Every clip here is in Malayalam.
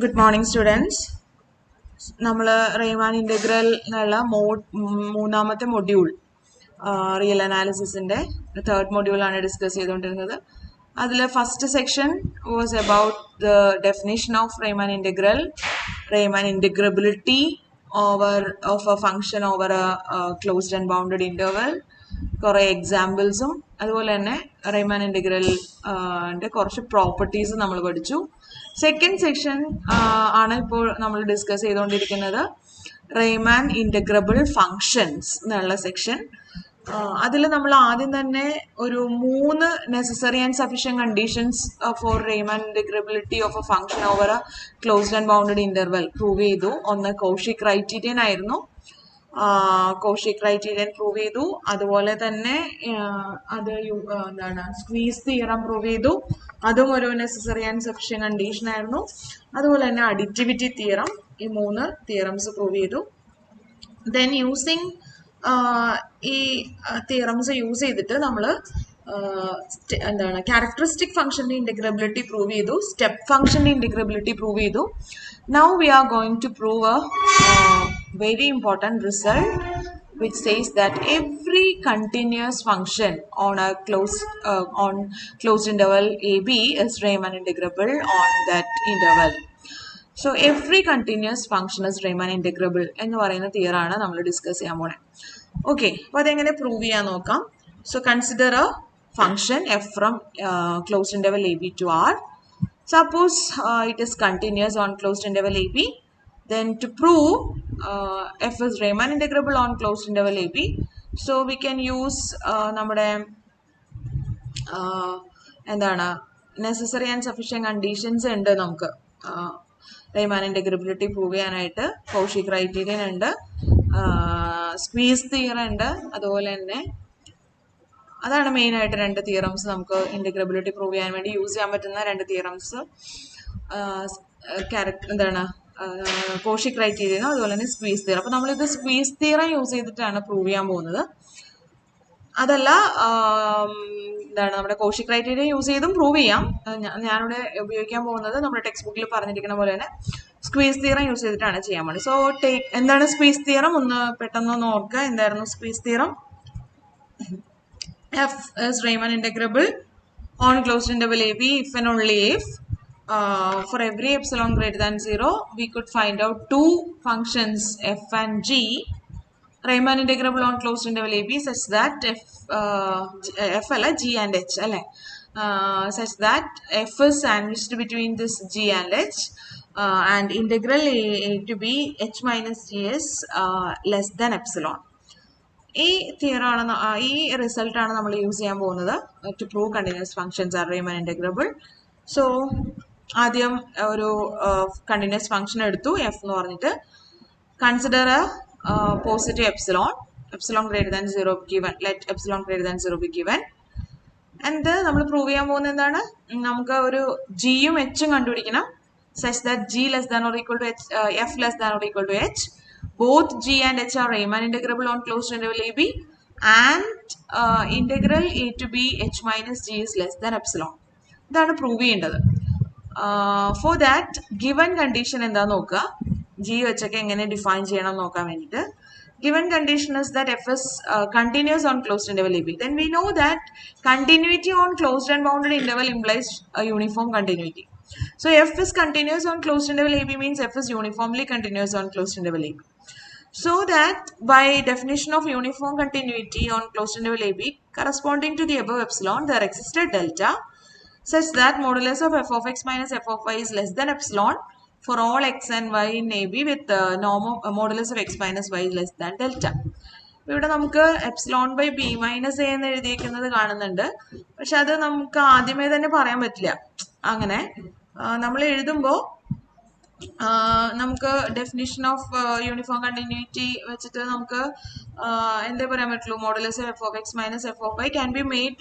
Good morning, students. നമ്മൾ റേമാൻ ഇൻ്റഗ്രൽ എന്നുള്ള മൂന്നാമത്തെ മൊഡ്യൂൾ റിയൽ അനാലിസിസിൻ്റെ തേർഡ് മൊഡ്യൂളാണ് ഡിസ്കസ് ചെയ്തുകൊണ്ടിരുന്നത്. അതിൽ first section was about the definition of Riemann integral, Riemann integrability of a function over a closed and bounded interval, കുറേ എക്സാമ്പിൾസും അതുപോലെ തന്നെ റേമാൻ ഇൻ്റഗ്രലിൻ്റെ കുറച്ച് പ്രോപ്പർട്ടീസും നമ്മൾ പഠിച്ചു. സെക്കൻഡ് സെക്ഷൻ ആണ് ഇപ്പോൾ നമ്മൾ ഡിസ്കസ് ചെയ്തുകൊണ്ടിരിക്കുന്നത്, റേമാൻ ഇൻ്റഗ്രബിൾ ഫങ്ഷൻസ് എന്നുള്ള സെക്ഷൻ. അതിൽ നമ്മൾ ആദ്യം തന്നെ ഒരു 3 necessary and sufficient conditions for Riemann integrability of a function over a closed and bounded interval prove ചെയ്തു. ഒന്ന് കോഷി ക്രൈറ്റീരിയൻ ആയിരുന്നു, കോഷി ക്രൈറ്റീരിയൻ പ്രൂവ് ചെയ്തു. അതുപോലെ തന്നെ അത് എന്താണ് സ്ക്വീസ് തിയറം പ്രൂവ് ചെയ്തു, അതും ഒരു നെസസറി ആൻഡ് സഫിഷ്യന്റ് കണ്ടീഷൻ ആയിരുന്നു. അതുപോലെ തന്നെ അഡിറ്റിവിറ്റി തിയറം, ഈ 3 തിയറംസ് പ്രൂവ് ചെയ്തു. ദെൻ യൂസിങ് ഈ തിയറംസ് യൂസ് ചെയ്തിട്ട് നമ്മൾ എന്താണ് ക്യാരക്ടറിസ്റ്റിക് ഫംഗ്ഷൻ്റെ ഇൻ്റഗ്രബിലിറ്റി പ്രൂവ് ചെയ്തു, സ്റ്റെപ്പ് ഫംഗ്ഷൻ്റെ ഇൻ്റഗ്രബിലിറ്റി പ്രൂവ് ചെയ്തു. Now we are going to prove a very important result which says that every continuous function on a closed interval AB is Rayman integrable on that interval. So every continuous function is Rayman integrable എന്ന് പറയുന്ന തിയർ ആണ് നമ്മൾ ഡിസ്കസ് ചെയ്യാൻ പോണേ. ഓക്കെ, അപ്പോൾ അതെങ്ങനെ പ്രൂവ് ചെയ്യാൻ നോക്കാം. So consider A function f from closed interval AB to R. Suppose it is continuous on closed interval AB. Then to prove f is Rayman integrable on closed interval AB, so we can use നമ്മുടെ എന്താണ് നെസസറി ആൻഡ് സഫിഷ്യന്റ് കണ്ടീഷൻസ് ഉണ്ട് നമുക്ക് റേമാൻ ഇൻ്റഗ്രബിലിറ്റി പ്രൂവ് ചെയ്യാനായിട്ട്. കോഷി ക്രൈറ്റീരിയൻ ഉണ്ട്, സ്ക്വീസ് തിയറം ഉണ്ട്, അതുപോലെ തന്നെ അതാണ് മെയിനായിട്ട് 2 തിയറംസ് നമുക്ക് ഇൻ്റഗ്രബിലിറ്റി പ്രൂവ് ചെയ്യാൻ വേണ്ടി യൂസ് ചെയ്യാൻ പറ്റുന്ന 2 തിയറംസ്. എന്താണ് കോഷി ക്രൈറ്റീരിയനോ അതുപോലെ തന്നെ സ്ക്വീസ് തിയറം. അപ്പോൾ നമ്മളിത് സ്ക്വീസ് തിയറം യൂസ് ചെയ്തിട്ടാണ് പ്രൂവ് ചെയ്യാൻ പോകുന്നത്. അതല്ല എന്താണ് നമ്മുടെ കോഷി ക്രൈറ്റീരിയ യൂസ് ചെയ്തും പ്രൂവ് ചെയ്യാം. ഞാനിവിടെ ഉപയോഗിക്കാൻ പോകുന്നത് നമ്മുടെ ടെക്സ്റ്റ് ബുക്കിൽ പറഞ്ഞിരിക്കുന്ന പോലെ തന്നെ സ്ക്വീസ് തിയറം യൂസ് ചെയ്തിട്ടാണ് ചെയ്യാൻ പോകുന്നത്. സോ എന്താണ് സ്ക്വീസ് തിയറം ഒന്ന് പെട്ടെന്നൊന്ന് ഓർക്കുക. എന്തായിരുന്നു squeeze theorem? f is Rayman integrable on closed interval AB if and only if for every epsilon greater than 0 we could find out 2 functions f and g Rayman integrable on closed interval AB such that f alla g and h alle such that f is sandwiched between this g and h and integral a to b h minus g is less than epsilon. ഈ തിയറാണ്, ഈ റിസൾട്ടാണ് നമ്മൾ യൂസ് ചെയ്യാൻ പോകുന്നത് to prove continuous functions are Riemann integrable. So ആദ്യം ഒരു കണ്ടിന്യൂസ് ഫങ്ഷൻ എടുത്തു എഫ് എന്ന് പറഞ്ഞിട്ട്. Consider a positive epsilon greater than 0 given, let epsilon greater than 0 be given. And നമ്മൾ പ്രൂവ് ചെയ്യാൻ പോകുന്നത് എന്താണ്? നമുക്ക് ഒരു ജിയും എച്ചും കണ്ടുപിടിക്കണം such that g less than or equal to h, f less than or equal to h. Both g and h are Rayman integrable on closed interval AB, and integral a to b h minus g is less than epsilon. ഇതാണ് പ്രൂവ് ചെയ്യേണ്ടത്. ഫോർ ദാറ്റ് ഗിവൻ കണ്ടീഷൻ എന്താ നോക്കുക, ജി വെച്ചൊക്കെ എങ്ങനെ ഡിഫൈൻ ചെയ്യണം നോക്കാൻ വേണ്ടിയിട്ട്. Given condition is that f is continuous on closed interval AB. Then we know that continuity on closed and bounded interval implies a uniform continuity. So f is continuous on closed interval AB means f is uniformly continuous on closed interval AB. So that by definition of uniform continuity on closed interval AB corresponding to the above epsilon, there existed delta such that modulus of f of x minus f of y is less than epsilon for all x and y in AB with modulus of x minus y is less than delta. ഇവിടെ നമുക്ക് epsilon by b minus a എന്ന് എഴുതിയിരിക്കുന്നത് കാണുന്നുണ്ട്. പക്ഷെ അത് നമുക്ക് ആദ്യമേ തന്നെ പറയാൻ പറ്റില്ല. അങ്ങനെ നമ്മൾ എഴുതുമ്പോൾ നമുക്ക് ഡെഫിനിഷൻ ഓഫ് യൂണിഫോം കണ്ടിന്യൂറ്റി വെച്ചിട്ട് നമുക്ക് എന്താ പറയാൻ പറ്റുള്ളൂ, modulus f of x minus f of y can be made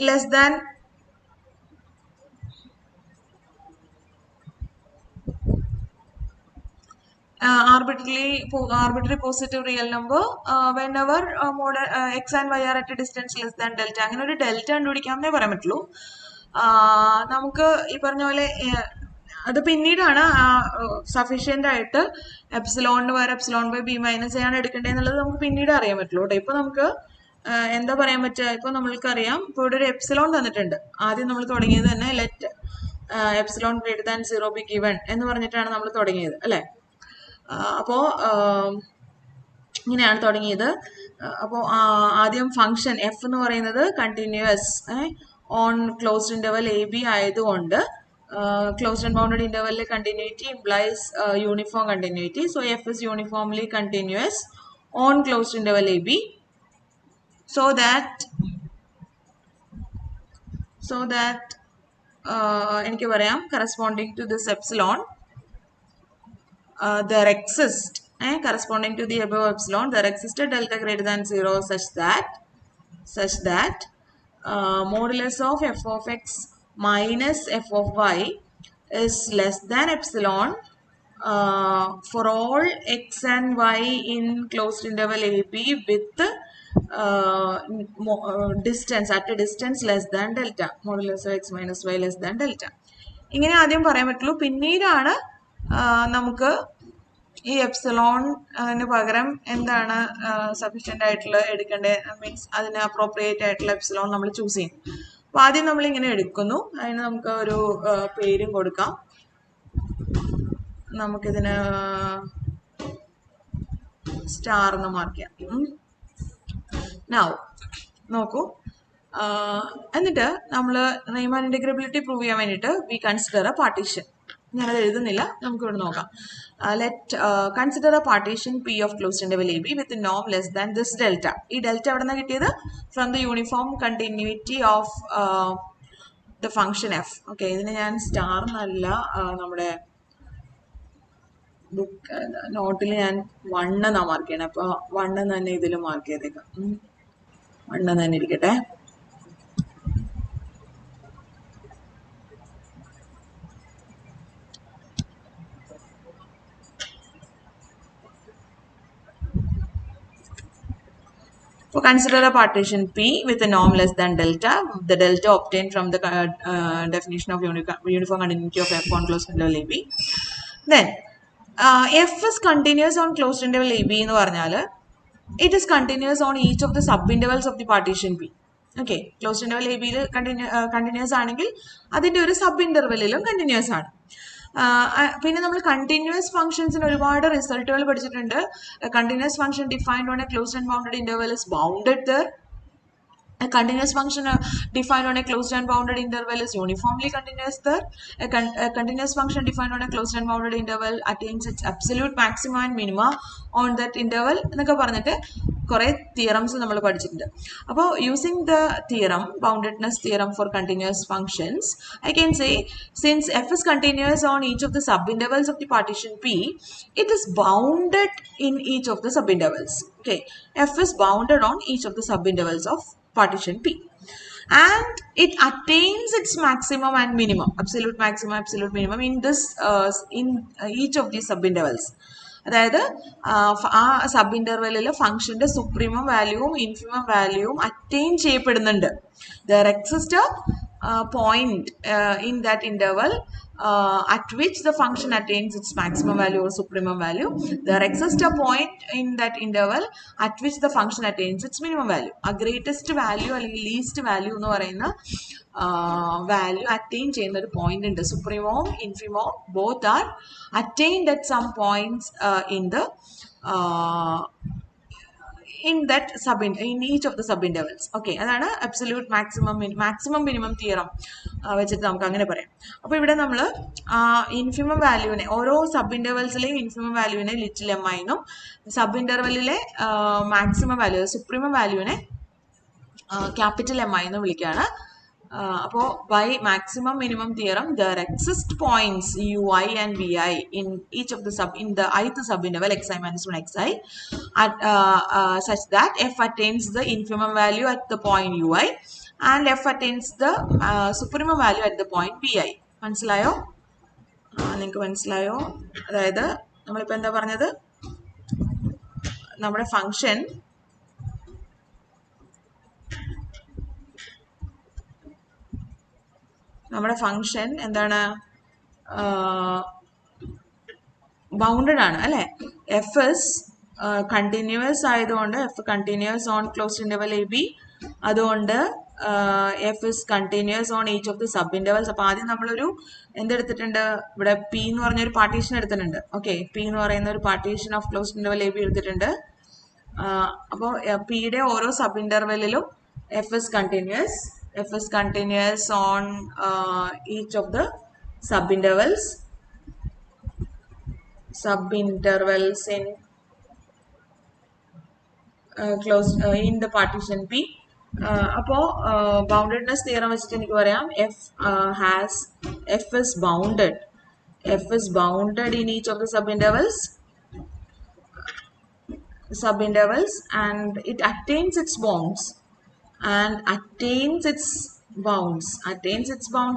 less than arbitrary positive real number whenever x and y are at a distance less than delta. അങ്ങനെ ഒരു ഡെൽറ്റ കണ്ടുപിടിക്കാമെന്നേ പറയാൻ പറ്റുള്ളൂ. നമുക്ക് ഈ പറഞ്ഞ പോലെ അത് പിന്നീടാണ് സഫീഷ്യന്റ് ആയിട്ട് എപ്സിലോണിന് പകരം എപ്സിലോൺ ബൈ ബി മൈനസ് ആണ് എടുക്കേണ്ടതെന്നുള്ളത് നമുക്ക് പിന്നീട് അറിയാൻ പറ്റുള്ളൂ കേട്ടോ. ഇപ്പൊ നമുക്ക് എന്താ പറയാൻ പറ്റുക, ഇപ്പൊ നമ്മൾക്കറിയാം ഇപ്പൊ ഇവിടെ ഒരു എപ്സിലോൺ തന്നിട്ടുണ്ട്. ആദ്യം നമ്മൾ തുടങ്ങിയത് തന്നെ let epsilon greater than 0 be given എന്ന് പറഞ്ഞിട്ടാണ് നമ്മൾ തുടങ്ങിയത് അല്ലെ. അപ്പോ ഇങ്ങനെയാണ് തുടങ്ങിയത്. അപ്പോൾ ആദ്യം ഫംഗ്ഷൻ എഫ് എന്ന് പറയുന്നത് continuous on closed interval a b ആയതുകൊണ്ട് ക്ലോസ്ഡ് ആൻഡ് ബൗണ്ടഡ് ഇന്റർവെല്ലിലെ continuity implies uniform continuity. So f is uniformly continuous on closed interval a b so that എനിക്ക് പറയാം corresponding to this epsilon there exists corresponding to the above epsilon there exists a delta greater than 0 such that modulus of f of x minus f of y is less than epsilon for all x and y in closed interval ab with distance at a distance less than delta, modulus of x minus y less than delta. ഇങ്ങനെ ആദ്യം പറയാൻ പറ്റുള്ളൂ. പിന്നീടാണ് നമുക്ക് ഈ എപ്സിലോണിന് പകരം എന്താണ് സഫീഷ്യന്റ് ആയിട്ടുള്ള എടുക്കേണ്ടത്, മീൻസ് അതിന് അപ്രോപ്രിയേറ്റ് ആയിട്ടുള്ള എപ്സിലോൺ നമ്മൾ ചൂസ് ചെയ്യും. അപ്പൊ ആദ്യം നമ്മൾ ഇങ്ങനെ എടുക്കുന്നു. അതിന് നമുക്ക് ഒരു പേരും കൊടുക്കാം. നമുക്കിതിന് സ്റ്റാർ എന്ന് മാർക്ക് ചെയ്യാം. Now, നോക്കൂ, എന്നിട്ട് നമ്മൾ റീമാൻ ഇന്റഗ്രബിലിറ്റി പ്രൂവ് ചെയ്യാൻ വേണ്ടിയിട്ട് വി കൺസിഡർ എ പാർട്ടീഷൻ. ഞാനത് എഴുതുന്നില്ല, നമുക്ക് ഇവിടെ നോക്കാം. Let consider a partition p of closed interval a b with നോം ലെസ് ദാൻ ദിസ് ഡെൽറ്റ. ഈ ഡെൽറ്റ എവിടെ നിന്നാണ് കിട്ടിയത്? From the uniform continuity of the function f. Okay, ഇതിന് ഞാൻ സ്റ്റാർ എന്നല്ല നമ്മുടെ ബുക്ക് നോട്ടിൽ ഞാൻ 1 എന്നാ മാർക്ക് ചെയ്യണം. അപ്പൊ 1 തന്നെ ഇതിൽ മാർക്ക് ചെയ്തേക്കാം. 1 തന്നെ ഇരിക്കട്ടെ. So consider a partition P with a norm less than delta. The delta obtained from the definition of uniform continuity of F on closed interval AB. Then F is continuous on closed interval AB എന്ന് പറഞ്ഞാൽ it is continuous on each of the subintervals of the partition P. Okay, closed interval AB യിൽ continuous ആണെങ്കിൽ അതിന്റെ ഒരു സബ് ഇന്റർവെല്ലിലും കണ്ടിന്യൂസ് ആണ്. പിന്നെ നമ്മൾ കണ്ടിന്യൂസ് ഫംഗ്ഷൻസിന് ഒരുപാട് റിസൾട്ടുകൾ പഠിച്ചിട്ടുണ്ട്. Continuous function defined on A closed and bounded interval is bounded there. A continuous function defined on a closed and bounded interval is uniformly continuous there. A continuous function defined on a closed and bounded interval attains its absolute maximum and minima on that interval എന്നൊക്കെ പറഞ്ഞിട്ട് കുറെ തിയറംസ് നമ്മൾ പഠിച്ചിട്ടുണ്ട്. അപ്പോൾ using the theorem, boundedness theorem for continuous functions, I can say since f is continuous on each of the subintervals of the partition P, it is bounded in each of the subintervals. Okay, f is bounded on each of the subintervals of partition P, and it attains its maximum and minimum, absolute maximum, absolute minimum in this in each of these subintervals. അതായത് ആ സബ് ഇന്റർവെല്ലിൽ ഫംഗ്ഷന്റെ സുപ്രീമം വാല്യൂവും ഇൻഫിമം വാല്യൂവും അറ്റൈൻ ചെയ്യപ്പെടുന്നുണ്ട്. There exist point in that interval at which the function attains its maximum value or supremum value. There exists a point in that interval at which the function attains its minimum value. A greatest value അല്ലെങ്കിൽ least value എന്ന് പറയുന്ന value attain ചെയ്യുന്ന ഒരു പോയിന്റ് ഉണ്ട്. സുപ്രീമവും ഇൻഫിമവും both are attained at some points in each of the subintervals. Okay, അതാണ് absolute maximum minimum theorem വെച്ചിട്ട് നമുക്ക് അങ്ങനെ പറയാം. അപ്പോൾ ഇവിടെ നമ്മൾ ഇൻഫിമം വാല്യൂവിനെ, ഓരോ സബ് ഇന്റർവെൽസിലെയും ഇൻഫിമം വാല്യൂവിനെ ലിറ്റിൽ എം ഐ എന്നും സബ് ഇന്റർവെല്ലിലെ മാക്സിമം വാല്യൂ സുപ്രീമം വാല്യൂവിനെ ക്യാപിറ്റൽ എം ഐ എന്നും വിളിക്കുകയാണ്. അപ്പോൾ by maximum minimum theorem there exist points ui and vi in each of the in the ith subinterval xi minus 1 xi at such that f attains the infimum value at the point ui and f attains the supremum value at the point vi. മനസ്സിലായോ? നിങ്ങൾക്ക് മനസ്സിലായോ? അതായത് നമ്മളിപ്പോൾ എന്താ പറഞ്ഞത്, നമ്മുടെ ഫംഗ്ഷൻ നമ്മുടെ ഫംഗ്ഷൻ എന്താണ് ബൗണ്ടഡ് ആണ് അല്ലെ. എഫ് ഇസ് കണ്ടിന്യൂസ് ആയതുകൊണ്ട് f continuous on closed interval a b, അതുകൊണ്ട് f is continuous on each of the sub intervals. അപ്പൊ ആദ്യം നമ്മളൊരു എന്തെടുത്തിട്ടുണ്ട്, ഇവിടെ പി എന്ന് പറഞ്ഞൊരു പാർട്ടീഷൻ എടുത്തിട്ടുണ്ട്. ഓക്കെ, പി എന്ന് പറയുന്ന ഒരു partition of closed interval a b എടുത്തിട്ടുണ്ട്. അപ്പോൾ പിയുടെ ഓരോ സബ് ഇന്റർവെല്ലിലും f is continuous on each of the sub intervals in closed in the partition P. അപ്പോൾ ബൗണ്ടഡ്നെസ് തിയറം വെച്ചിട്ട് എനിക്ക് പറയാം F is bounded in each of the subintervals and it attains its bounds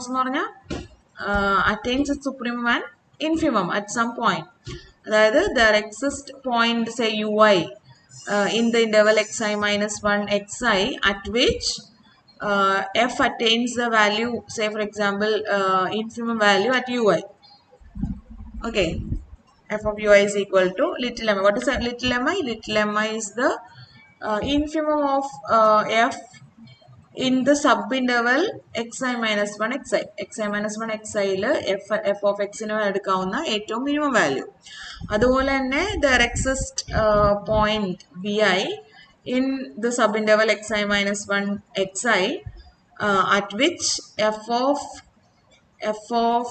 എന്ന് പറഞ്ഞാൽ attains its supremum and infimum at some point. അതായത് there exists point say ui in the interval xi minus 1 xi at which f attains the value, say for example infimum value at ui. Okay, f of ui is equal to little mi. What is that little mi? Little mi is the infimum of f in the subinterval xi minus 1 xi. xi minus 1 xi f of x ന് എടുക്കാവുന്ന ഏറ്റവും മിനിമം വാല്യൂ. അതുപോലെ തന്നെ there exists point vi in the subinterval xi minus 1 xi at which f of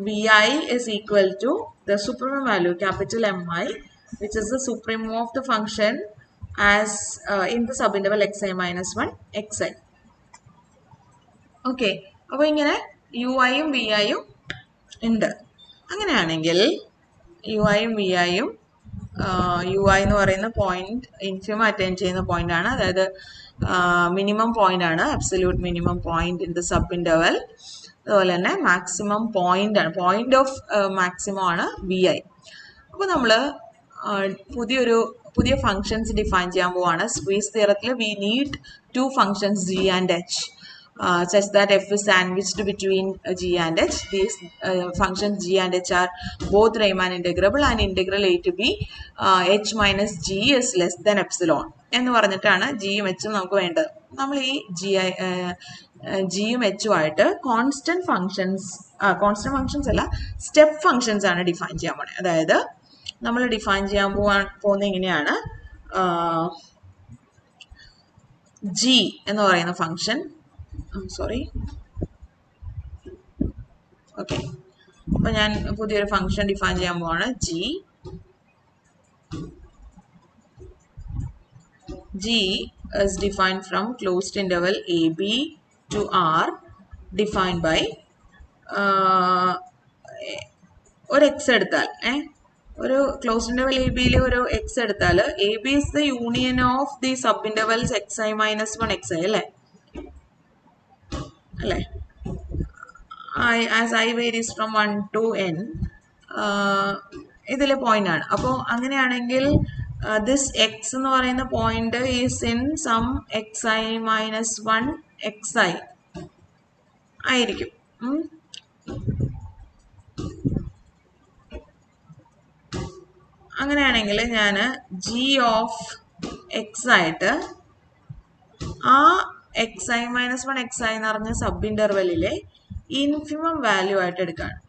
vi is equal to the supremum value capital Mi, which is the supremum of the function as in the subinterval xi minus 1 xi. Okay, അപ്പോൾ ഇങ്ങനെ യു ഐയും വി ഐയും ഉണ്ട്. അങ്ങനെയാണെങ്കിൽ യു ഐയും വി ഐയും യു ഐ എന്ന് പറയുന്ന പോയിന്റ് ഇൻഫിമം അറ്റൈൻ ചെയ്യുന്ന പോയിന്റ് ആണ്, അതായത് മിനിമം പോയിന്റ് ആണ്, absolute minimum point in the sub interval. അതുപോലെ തന്നെ മാക്സിമം പോയിന്റ് ആണ്, പോയിന്റ് ഓഫ് മാക്സിമം ആണ് വി ഐ. അപ്പോൾ നമ്മൾ പുതിയ ഫങ്ഷൻസ് ഡിഫൈൻ ചെയ്യാൻ പോവാണ്. സ്ക്വീസ് തിയറത്തിൽ we need 2 functions g and h such that f is sandwiched between g and h. These functions g and h are both Rayman integrable and integral a to b h minus g is less than epsilon എന്ന് പറഞ്ഞിട്ടാണ് ജിയും എച്ചും നമുക്ക് വേണ്ടത്. നമ്മൾ ഈ ജിയും എച്ചും ആയിട്ട് കോൺസ്റ്റന്റ് ഫങ്ഷൻസ് അല്ല സ്റ്റെപ്പ് ഫങ്ഷൻസ് ആണ് ഡിഫൈൻ ചെയ്യാൻ പോണത്. അതായത് നമ്മൾ ഡിഫൈൻ ചെയ്യാൻ പോകുന്ന ഇങ്ങനെയാണ്, ജി എന്ന് പറയുന്ന ഫങ്ഷൻ ഓക്കെ, അപ്പൊ ഞാൻ പുതിയൊരു ഫങ്ഷൻ ഡിഫൈൻ ചെയ്യാൻ പോവാണ്. G is defined from closed interval AB to R defined by ഒരു x എടുത്താൽ ഒരു ക്ലോസ്ഡ് ഇന്റർവൽ എ ബിയിൽ ഒരു എക്സ് എടുത്താൽ A B is the union of the sub intervals xi minus 1 xi അല്ലേ as I varies from 1 to n ഇതിലെ പോയിന്റ് ആണ്. അപ്പോൾ അങ്ങനെയാണെങ്കിൽ ദിസ് എക്സ് എന്ന് പറയുന്ന point is in some xi minus 1 xi ആയിരിക്കും. അങ്ങനെയാണെങ്കിൽ ഞാൻ ജി ഓഫ് എക്സ് ആയിട്ട് ആ xi minus 1 xi എന്ന് പറഞ്ഞ സബ് ഇന്റർവെല്ലിലെ ഇൻഫിമം വാല്യൂ ആയിട്ട് എടുക്കുകയാണ്.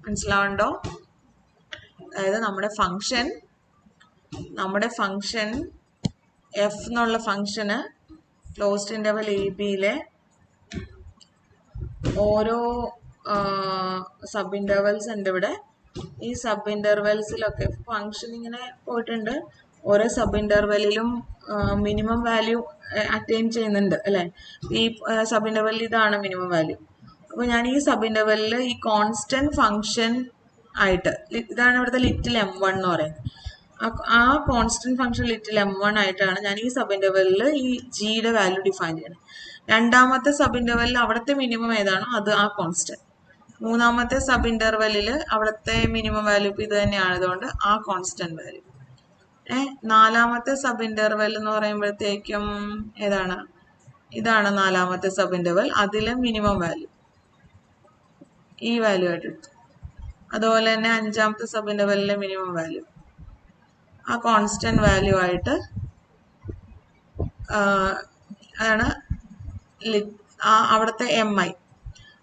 മനസ്സിലാവുണ്ടോ? അതായത് നമ്മുടെ ഫംഗ്ഷൻ എഫ് എന്നുള്ള ഫംഗ്ഷന് ക്ലോസ്ഡ് ഇന്റർവൽ എ ബിയിലെ ഓരോ സബ് ഇന്റർവെൽസ് ഉണ്ട് ഇവിടെ. ഈ സബ് ഇന്റർവെൽസിലൊക്കെ ഫംഗ്ഷൻ ഇങ്ങനെ പോയിട്ടുണ്ട്. ഓരോ സബ് ഇന്റർവെല്ലിലും മിനിമം വാല്യൂ അറ്റൈൻ ചെയ്യുന്നുണ്ട് അല്ലെ. ഈ സബ് ഇന്റർവെല്ലിൽ ഇതാണ് മിനിമം വാല്യൂ. അപ്പൊ ഞാൻ ഈ സബ് ഇന്റർവെല്ലിൽ ഈ കോൺസ്റ്റന്റ് ഫംഗ്ഷൻ ആയിട്ട്, ഇതാണ് ഇവിടുത്തെ ലിറ്റിൽ m1 എന്ന് പറയുന്നത്, ആ കോൺസ്റ്റന്റ് ഫംഗ്ഷൻ ലിറ്റിൽ m1 ആയിട്ടാണ് ഞാൻ ഈ സബ് ഇന്റർവെല്ലിൽ ഈ ജിയുടെ വാല്യൂ ഡിഫൈൻ ചെയ്യണം. രണ്ടാമത്തെ സബ് ഇന്റർവെല്ലിൽ അവിടുത്തെ മിനിമം ഏതാണോ അത് ആ കോൺസ്റ്റന്റ്. മൂന്നാമത്തെ സബ് ഇന്റർവെല്ലിൽ അവിടുത്തെ മിനിമം വാല്യൂ ഇത് തന്നെയാണ്, അതുകൊണ്ട് ആ കോൺസ്റ്റന്റ് വാല്യൂ. നാലാമത്തെ സബ് ഇന്റർവെൽ എന്ന് പറയുമ്പോഴത്തേക്കും ഏതാണ്, ഇതാണ് നാലാമത്തെ സബ് ഇന്റർവൽ. അതിലെ മിനിമം വാല്യൂ ഈ വാല്യൂ ആയിട്ട് എടുത്തു. അതുപോലെ തന്നെ അഞ്ചാമത്തെ സബ് ഇന്റർവെലിലെ മിനിമം വാല്യൂ ആ കോൺസ്റ്റന്റ് വാല്യൂ ആയിട്ട് ആണ് അവിടുത്തെ MI.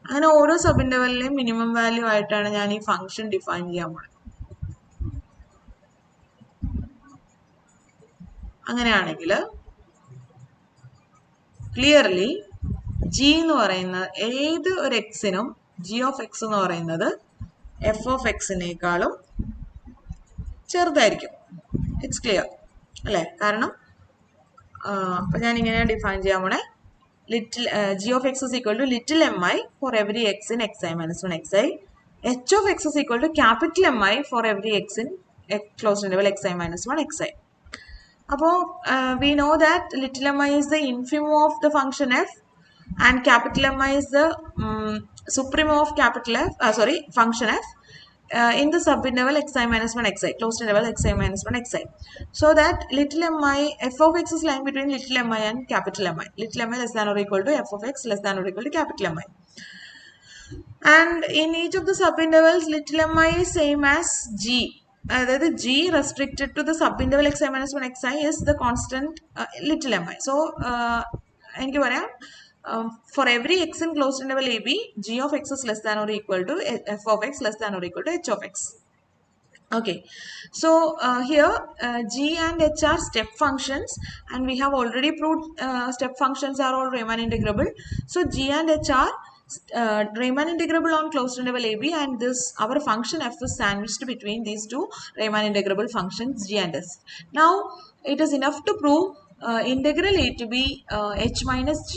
അങ്ങനെ ഓരോ സബ് ഇന്റർവെലിലെയും മിനിമം വാല്യൂ ആയിട്ടാണ് ഞാൻ ഈ ഫംഗ്ഷൻ ഡിഫൈൻ ചെയ്യാൻ പോകുന്നത്. അങ്ങനെയാണെങ്കിൽ ക്ലിയർലി ജി എന്ന് പറയുന്നത് ഏത് ഒരു എക്സിനും ജി ഓഫ് എക്സ് എന്ന് പറയുന്നത് എഫ് ഓഫ് എക്സിനേക്കാളും ചെറുതായിരിക്കും. ഇറ്റ്സ് ക്ലിയർ അല്ലേ? കാരണം അപ്പൊ ഞാൻ ഇങ്ങനെ ഡിഫൈൻ ചെയ്യാൻ പോണേ. Little g of x is equal to little MI for every x in xi minus 1 xi. H of x is equal to capital MI for every x in closed interval xi minus 1 xi. അപ്പോൾ we know that little mi is the infimum of the function f and capital Mi is the supremum of capital F, function f in the subinterval xi minus 1 xi, closed interval xi minus 1 xi. So that little mi, f of x is lying between little mi and capital Mi. Little mi less than or equal to f of x less than or equal to capital Mi. And in each of the subintervals, little mi is same as g. That G restricted to the subinterval xi minus 1 xi is the constant little mi. So, for every x in closed interval AB, G of x is less than or equal to f of x less than or equal to h of x. Okay, so here G and H are step functions, and we have already proved step functions are all Rayman integrable. So G and H are Rayman integrable on closed interval AB, and this our function f is sandwiched between these two Rayman integrable functions G and S. Now it is enough to prove integral a to b h minus g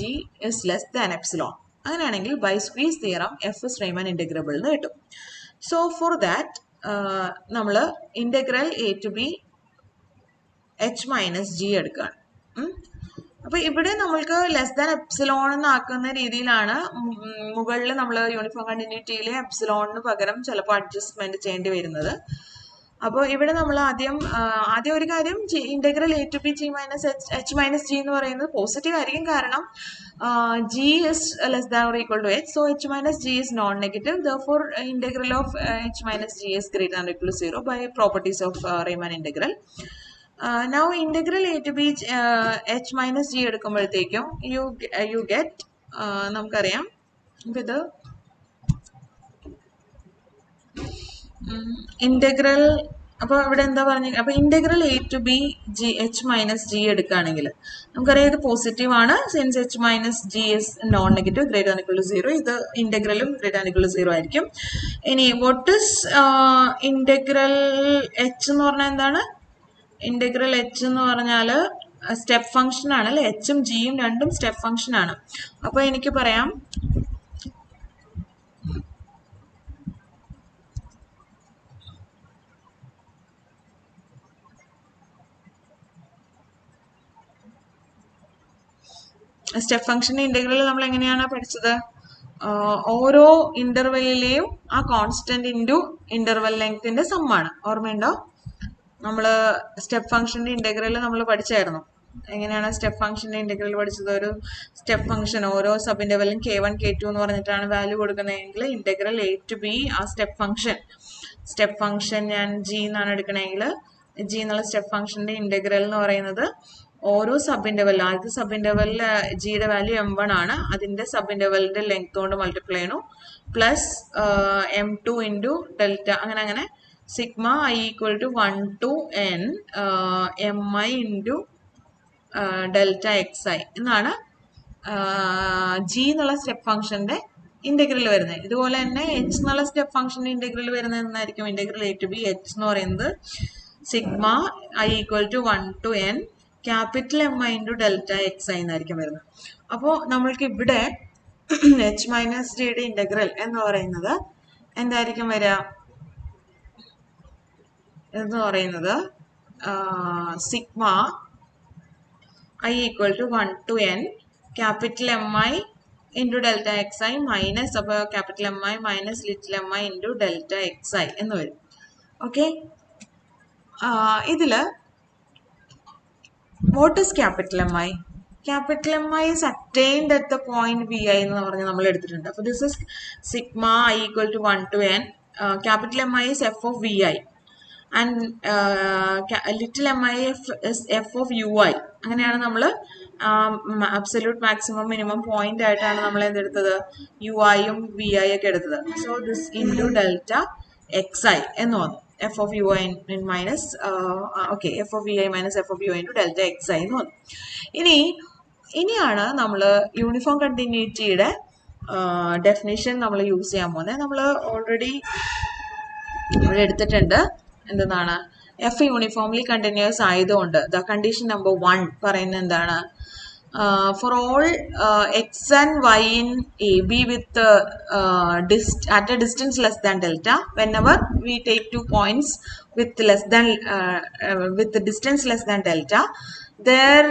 is less than epsilon. അങ്ങനെയാണെങ്കിൽ by squeeze theorem f is Rayman integrable എന്ന് കിട്ടും. So for that നമ്മൾ integral a to b h minus g എടുക്കുകയാണ്. അപ്പൊ ഇവിടെ നമ്മൾക്ക് ലെസ് ദാൻ എപ്സിലോൺ എന്ന് ആക്കുന്ന രീതിയിലാണ് മുകളിൽ നമ്മൾ യൂണിഫോം കണ്ടിന്യൂറ്റിയിലെ എപ്സിലോണിന് പകരം ചിലപ്പോൾ അഡ്ജസ്റ്റ്മെന്റ് ചെയ്യേണ്ടി വരുന്നത്. അപ്പോൾ ഇവിടെ നമ്മൾ ആദ്യം ഒരു കാര്യം integral a to b g minus h minus g എന്ന് പറയുന്നത് പോസിറ്റീവ് ആയിരിക്കും. കാരണം g is less than or equal to h, so h minus g is non-negative. Therefore, integral of h minus g is greater than or equal to 0 by properties of Rayman integral. Now integral a to b h minus g എടുക്കുമ്പോഴത്തേക്കും you get നമുക്കറിയാം ഇത് ഇന്റഗ്രൽ. അപ്പോൾ ഇവിടെ എന്താ പറഞ്ഞ, അപ്പൊ integral a to b g h minus g എടുക്കുകയാണെങ്കിൽ നമുക്കറിയാം ഇത് പോസിറ്റീവ് ആണ്. Since h minus g is non negative greater than equal to 0, ഇത് ഇന്റഗ്രലും ഗ്രേറ്റർ ദാൻ ഈക്വൽ ടു 0 ആയിരിക്കും. ഇനി വാട്ട് ഇസ് ഇന്റഗ്രൽ h എന്ന് പറഞ്ഞാൽ എന്താണ്? ഇന്റഗ്രൽ h എന്ന് പറഞ്ഞാൽ സ്റ്റെപ്പ് ഫംഗ്ഷൻ ആണ് അല്ലെ? എച്ചും ജിയും രണ്ടും സ്റ്റെപ്പ് ഫംഗ്ഷൻ ആണ്. അപ്പൊ എനിക്ക് പറയാം സ്റ്റെപ്പ് ഫംഗ്ഷന്റെ ഇന്റഗ്രൽ നമ്മൾ എങ്ങനെയാണ് പഠിച്ചത്? ഓരോ ഇന്റർവെല്ലിലെയും ആ കോൺസ്റ്റന്റ് ഇൻറ്റു ഇന്റർവെൽ ലെങ്ത്തിന്റെ സമ്മാണ്. ഓർമ്മയുണ്ടോ? നമ്മൾ സ്റ്റെപ്പ് ഫംഗ്ഷന്റെ ഇന്റഗ്രൽ നമ്മൾ പഠിച്ചായിരുന്നു. എങ്ങനെയാണ് സ്റ്റെപ്പ് ഫംഗ്ഷന്റെ ഇന്റഗ്രൽ പഠിച്ചത്? ഒരു സ്റ്റെപ്പ് ഫംഗ്ഷൻ ഓരോ സബ് ഇന്റർവെല്ലും k1 k2 എന്ന് പറഞ്ഞിട്ടാണ് വാല്യൂ കൊടുക്കുന്നതെങ്കിൽ ഇന്റഗ്രൽ a to b ആ സ്റ്റെപ്പ് ഫംഗ്ഷൻ ഞാൻ g എന്നാണ് എടുക്കണമെങ്കിൽ g എന്നുള്ള സ്റ്റെപ്പ് ഫംഗ്ഷന്റെ ഇന്റഗ്രൽ എന്ന് പറയുന്നത് ഓരോ സബ് ഇന്റർവെൽ, ആദ്യത്തെ സബ് ഇന്റർവെല്ലിൽ ജിയുടെ വാല്യൂ m1 ആണ്, അതിന്റെ സബ് ഇന്റർവെല്ലിന്റെ ലെങ്ത് കൊണ്ട് മൾട്ടിപ്ലൈ ചെയ്യണു പ്ലസ് m2 ഇൻറ്റു ഡെൽറ്റ, അങ്ങനെ sigma i equal to 1 to n mi into delta xi എന്നാണ് ജി എന്നുള്ള സ്റ്റെപ്പ് ഫംഗ്ഷന്റെ ഇന്റഗ്രൽ വരുന്നത്. ഇതുപോലെ തന്നെ എച്ച് എന്നുള്ള സ്റ്റെപ്പ് ഫംഗ്ഷന്റെ ഇന്റഗ്രൽ വരുന്നത് എന്നായിരിക്കും? Integral a to b h എന്ന് പറയുന്നത് sigma i equal to 1 to n capital mi into delta xi എന്നായിരിക്കും വരുന്നത്. അപ്പോൾ നമ്മൾക്ക് ഇവിടെ എച്ച് മൈനസ് ജിയുടെ ഇന്റഗ്രൽ എന്ന് പറയുന്നത് എന്തായിരിക്കും വരിക എന്ന് പറയുന്നത് sigma i equal to 1 to n capital mi into delta xi minus അപ്പോൾ capital mi minus little mi into delta xi എന്ന് വരും. ഓക്കെ, ഇതില് what is capital Mi? capital MI is attained at the point VI എന്ന് പറഞ്ഞ് നമ്മൾ എടുത്തിട്ടുണ്ട്. അപ്പോൾ this is sigma I equal to 1 to n. Capital MI is f of VI and little mi is f of ui. അങ്ങനെയാണ് നമ്മൾ അബ്സല്യൂട്ട് മാക്സിമം മിനിമം പോയിന്റ് ആയിട്ടാണ് നമ്മൾ എന്തെടുത്തത്, യു ഐയും വി ഐ ഒക്കെ എടുത്തത്. So this into delta x i എന്ന് വന്നു. F of u i minus okay f of v i minus f of u i into delta x i എന്ന് വന്നു. ഇനിയാണ് നമ്മൾ യൂണിഫോം കണ്ടിന്യൂറ്റിയുടെ ഡെഫിനിഷൻ നമ്മൾ യൂസ് ചെയ്യാൻ പോകുന്നത്. നമ്മൾ ഓൾറെഡി ഇവിടെ എടുത്തിട്ടുണ്ട്. എന്താണ്, എഫ് യൂണിഫോംലി കണ്ടിന്യൂസ് ആയതുകൊണ്ട് ദ കണ്ടീഷൻ നമ്പർ 1 പറയുന്നത് എന്താണ്, for all x and y in a b with at a distance less than delta, whenever we take 2 points with the distance less than delta, their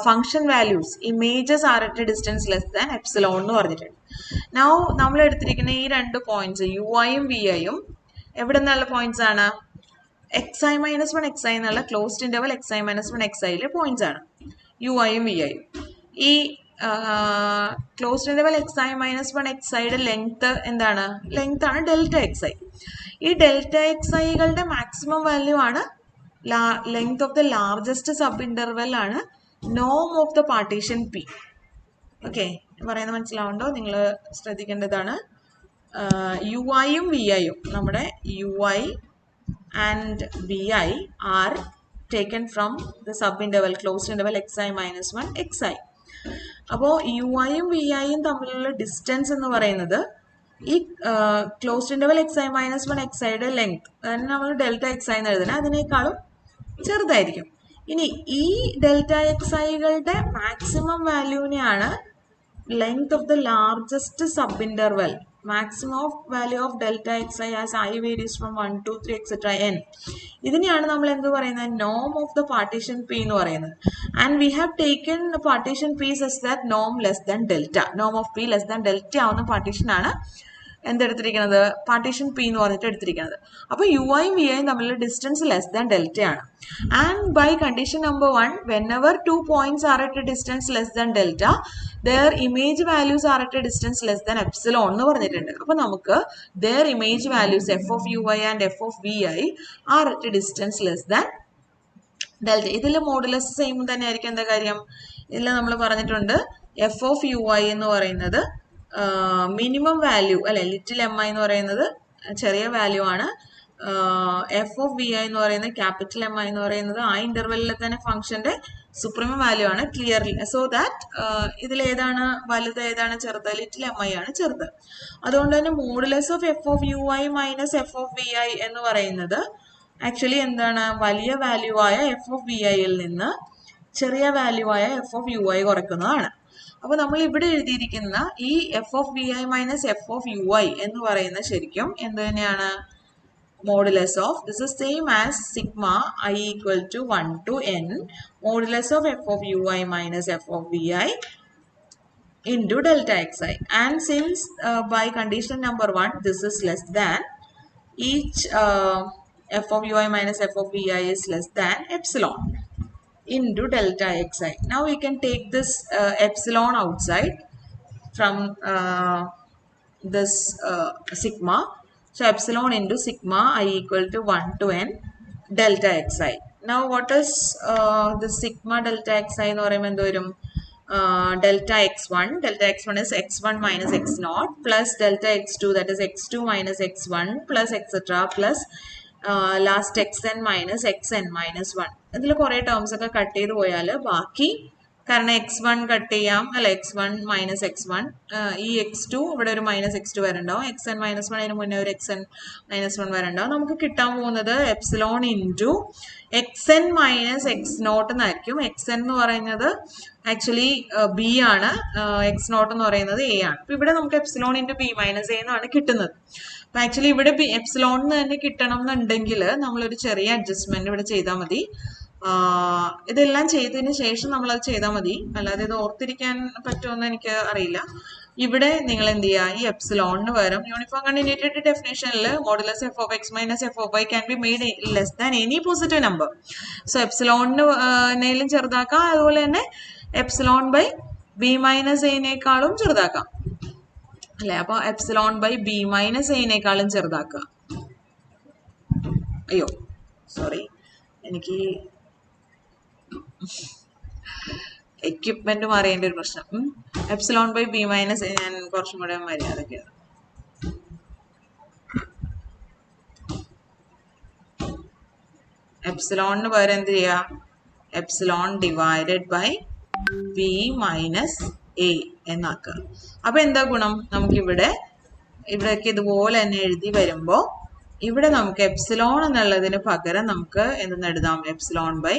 function values images are at a distance less than epsilon എന്ന് പറഞ്ഞിട്ടുണ്ട്. Now നമ്മൾ എടുത്തിരിക്കുന്ന ഈ 2 പോയിന്റ്സ് യു ഐയും വി ഐയും എവിടെ നിന്നുള്ള പോയിന്റ്സ് ആണ്, x i minus 1 x i എന്നുള്ള closed interval x i minus 1 x ഐയിലെ പോയിന്റ്സ് ആണ് യു ഐയും വി ഐയും. ഈ closed interval x i minus 1 x ഐയുടെ ലെങ്ത് എന്താണ്, ലെങ്ത് ആണ് ഡെൽറ്റ എക്സ് ഐ. ഈ ഡെൽറ്റ എക്സ് ഐകളുടെ മാക്സിമം വാല്യൂ ആണ് length of the largest sub interval ആണ് നോം of the partition P. Okay, പറയുന്നത് മനസ്സിലാവുണ്ടോ, നിങ്ങൾ ശ്രദ്ധിക്കേണ്ടതാണ്. യു ഐയും വി ഐയും നമ്മുടെ U i and vi are taken from the subinterval closed interval xi minus 1 xi. അപ്പോൾ യു ഐയും വി ഐയും തമ്മിലുള്ള ഡിസ്റ്റൻസ് എന്ന് പറയുന്നത് ഈ closed interval x i minus 1 x ഐയുടെ ലെങ്ത്, അതായത് നമ്മൾ ഡെൽറ്റ എക്സ് ഐ എന്ന് എഴുതുന്നത്, അതിനേക്കാളും ചെറുതായിരിക്കും. ഇനി ഈ ഡെൽറ്റ എക്സ് ഐകളുടെ മാക്സിമം വാല്യൂവിനെയാണ് length of the largest sub interval, maximum of value of delta xi as I varies from 1 to 3 etc n. ഇതിനെയാണ് നമ്മൾ എന്ത് പറയുന്നത്, norm of the partition p എന്ന് പറയുന്നത്. And we have taken the partition p such that norm less than delta, norm of p less than delta ആവുന്ന പാർട്ടീഷൻ ആണ് എന്തെടുത്തിരിക്കുന്നത്, പാർട്ടീഷൻ പി എന്ന് പറഞ്ഞിട്ട് എടുത്തിരിക്കുന്നത്. അപ്പോൾ യു ഐയും വി ഐയും തമ്മിലുള്ള ഡിസ്റ്റൻസ് ലെസ് ദാൻ ഡെൽറ്റ ആണ്. And by condition number 1, whenever 2 points are at a distance less than delta, their image values are at a distance less than epsilon എന്ന് പറഞ്ഞിട്ടുണ്ട്. അപ്പോൾ നമുക്ക് their image values f of ui and f of vi are at a distance less than delta. ഇതിൽ മോഡുലസ് സെയിം തന്നെ ആയിരിക്കും. എന്താ കാര്യം, ഇതിൽ നമ്മൾ പറഞ്ഞിട്ടുണ്ട് എഫ് ഓഫ് യു ഐ എന്ന് പറയുന്നത് മിനിമം വാല്യൂ അല്ലെ, ലിറ്റിൽ എം ഐ എന്ന് പറയുന്നത് ചെറിയ വാല്യൂ ആണ്. എഫ് ഓഫ് വി ഐ എന്ന് പറയുന്നത് ക്യാപിറ്റൽ എം ഐ എന്ന് പറയുന്നത് ആ ഇന്റർവെല്ലിലെ തന്നെ ഫംഗ്ഷന്റെ സുപ്രീം വാല്യൂ ആണ് ക്ലിയർലി. സോ ദാറ്റ് ഇതിൽ ഏതാണ് വലുത് ഏതാണ് ചെറുത്, ലിറ്റിൽ എം ഐ ആണ് ചെറുത്. അതുകൊണ്ട് തന്നെ modulus of f of u i minus f of v i എന്ന് പറയുന്നത് ആക്ച്വലി എന്താണ്, വലിയ വാല്യൂ ആയ എഫ് ഓഫ് വി ഐയിൽ നിന്ന് ചെറിയ വാല്യൂ ആയ എഫ് ഓഫ് യു ഐ കുറയ്ക്കുന്നതാണ്. അപ്പോൾ നമ്മൾ ഇവിടെ എഴുതിയിരിക്കുന്ന ഈ f of v i minus f of u i എന്ന് പറയുന്നത് ശരിക്കും എന്ത് തന്നെയാണ്, modulus of, this is same as sigma I equal to 1 to n modulus of f of ui minus f of vi into delta xi. And since by condition number 1 this is less than, each f of ui minus f of vi is less than epsilon into delta xi. Now we can take this epsilon outside from this sigma. So epsilon into sigma I equal to 1 to n delta xi. Now what is the sigma delta xi എന്ന് പറയുമ്പോൾ എന്ത് വരും, delta x1 is x1 minus x0 plus delta x2 that is x2 minus x1 plus etc plus last xn minus xn minus 1. ഇതിൽ കുറേ ടേംസ് ഒക്കെ കട്ട് ചെയ്ത് പോയാൽ ബാക്കി, കാരണം x1 കട്ട് ചെയ്യാം അല്ലെ, x1 മൈനസ് x1, ഈ x2 ഇവിടെ ഒരു മൈനസ് x2 വരണ്ടാവും, xn മൈനസ് 1 അതിന് മുന്നേ ഒരു xn മൈനസ് 1 വരണ്ടാവും. നമുക്ക് കിട്ടാൻ പോകുന്നത് epsilon into xn minus x0 എന്നായിരിക്കും. xn എന്ന് പറയുന്നത് ആക്ച്വലി ബി ആണ്, x0 എന്ന് പറയുന്നത് എ ആണ്. അപ്പൊ ഇവിടെ നമുക്ക് epsilon into b minus A എന്നാണ് കിട്ടുന്നത്. അപ്പൊ ആക്ച്വലി ഇവിടെ എപ്സിലോൺ തന്നെ കിട്ടണം എന്നുണ്ടെങ്കിൽ നമ്മളൊരു ചെറിയ അഡ്ജസ്റ്റ്മെന്റ് ഇവിടെ ചെയ്താൽ മതി. ഇതെല്ലാം ചെയ്തതിന് ശേഷം നമ്മൾ അത് ചെയ്താൽ മതി, അല്ലാതെ ഇത് ഓർത്തിരിക്കാൻ പറ്റുമെന്ന് എനിക്ക് അറിയില്ല. ഇവിടെ നിങ്ങൾ എന്ത് ചെയ്യുക, ഈ എപ്സിലോണിന് പകരം യൂണിഫോം കണ്ടിന്യൂറ്റി ഡെഫിനേഷനിൽ modulus f of x minus f of y can be made less than any positive number. So എപ്സിലോണിനും ചെറുതാക്കാം, അതുപോലെ തന്നെ എപ്സിലോൺ ബൈ ബി മൈനസ് എനേക്കാളും ചെറുതാക്കാം അല്ലെ. അപ്പൊ എപ്സിലോൺ ബൈ ബി മൈനസ് എനേക്കാളും ചെറുതാക്കുക. അയ്യോ സോറി, എനിക്ക് എക്യുപ്മെന്റ് മാറിയതിന്റെ ഒരു പ്രശ്നം. Epsilon by b minus a ഞാൻ കുറച്ചും കൂടെ മര്യാദയ്ക്ക് എപ്സിലോണിന് പകരം എന്ത് ചെയ്യാ, epsilon divided by b minus a എന്നാക്കുക. അപ്പൊ എന്താ ഗുണം, നമുക്കിവിടെ ഇവിടെയൊക്കെ ഇതുപോലെ തന്നെ എഴുതി വരുമ്പോ ഇവിടെ നമുക്ക് എപ്സിലോൺ എന്നുള്ളതിന് പകരം നമുക്ക് എന്തെന്ന് എഴുതാം, epsilon by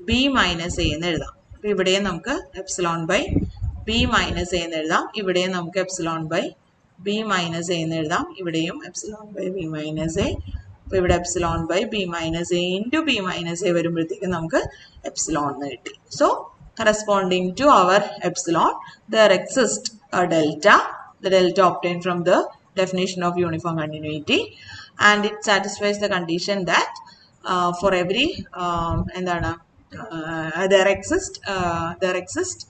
b minus a എന്ന് എഴുതാം. അപ്പൊ ഇവിടെയും നമുക്ക് epsilon by b minus a എന്ന് എഴുതാം. ഇവിടെയും നമുക്ക് epsilon by b minus a എന്ന് എഴുതാം. ഇവിടെയും epsilon by b minus a. അപ്പൊ ഇവിടെ epsilon by b minus a into b minus a വരുമ്പോഴത്തേക്കും നമുക്ക് എപ്സിലോൺ എന്ന് കിട്ടി. So corresponding to our epsilon there exists a delta, the delta obtained from the definition of uniform continuity, and it satisfies the condition that for every there exist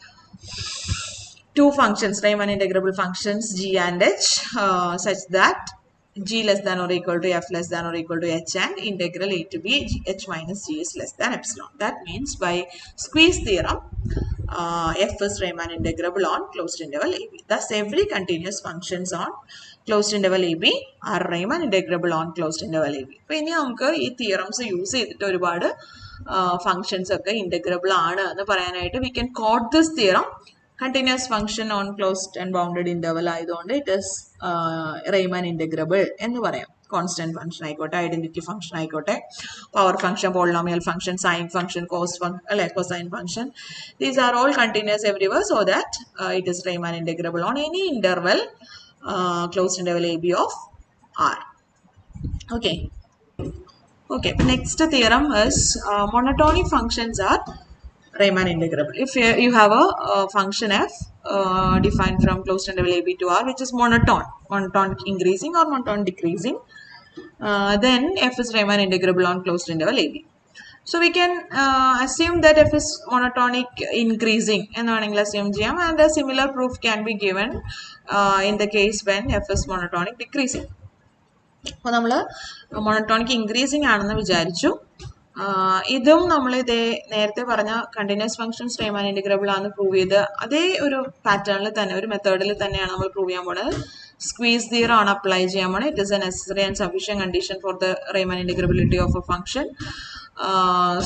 two functions, Rayman integrable functions g and h, such that g less than or equal to f less than or equal to h, and integral a to b h minus g is less than epsilon. That means by squeeze theorem, f is Rayman integrable on closed interval ab. Thus every continuous functions on closed interval ab are Rayman integrable on closed interval ab. അപ്പോൾ ഇനി നമുക്ക് ഈ തിയറംസ് യൂസ് ചെയ്തിട്ട് ഒരുപാട് ഫങ്ഷൻസ് ഒക്കെ ഇന്റഗ്രബിൾ ആണ് എന്ന് പറയാനായിട്ട് we can quote this theorem. Continuous function on closed and bounded interval ആയതുകൊണ്ട് it is Rayman integrable എന്ന് പറയാം. കോൺസ്റ്റന്റ് ഫംഗ്ഷൻ ആയിക്കോട്ടെ, ഐഡന്റിറ്റി ഫംഗ്ഷൻ ആയിക്കോട്ടെ, power function, polynomial function, sine function, cosine function, these are all continuous എവരിവർ, so that it is Rayman integrable on any interval closed interval ab of R. Okay, next theorem is monotonic functions are Rayman integrable. If you have a function f defined from closed interval ab to R, which is monotonic increasing or monotonic decreasing, then f is Rayman integrable on closed interval ab. So we can assume that f is monotonic increasing and assume GM, and a similar proof can be given in the case when f is monotonic decreasing. അപ്പോൾ നമ്മൾ monotonic increasing ആണെന്ന് വിചാരിച്ചു. ഇതും നമ്മൾ ഇതേ നേരത്തെ പറഞ്ഞ കണ്ടിന്യൂസ് ഫംഗ്ഷൻസ് Rayman integrable ആണെന്ന് പ്രൂവ് ചെയ്ത് അതേ ഒരു പാറ്റേണിൽ തന്നെ, ഒരു മെത്തേഡിൽ തന്നെയാണ് നമ്മൾ പ്രൂവ് ചെയ്യാൻ പോണത്. സ്ക്വീസ് തിയറം ആണ് അപ്ലൈ ചെയ്യാൻ പോണത്. It is A necessary and sufficient condition for the Rayman integrability of a function.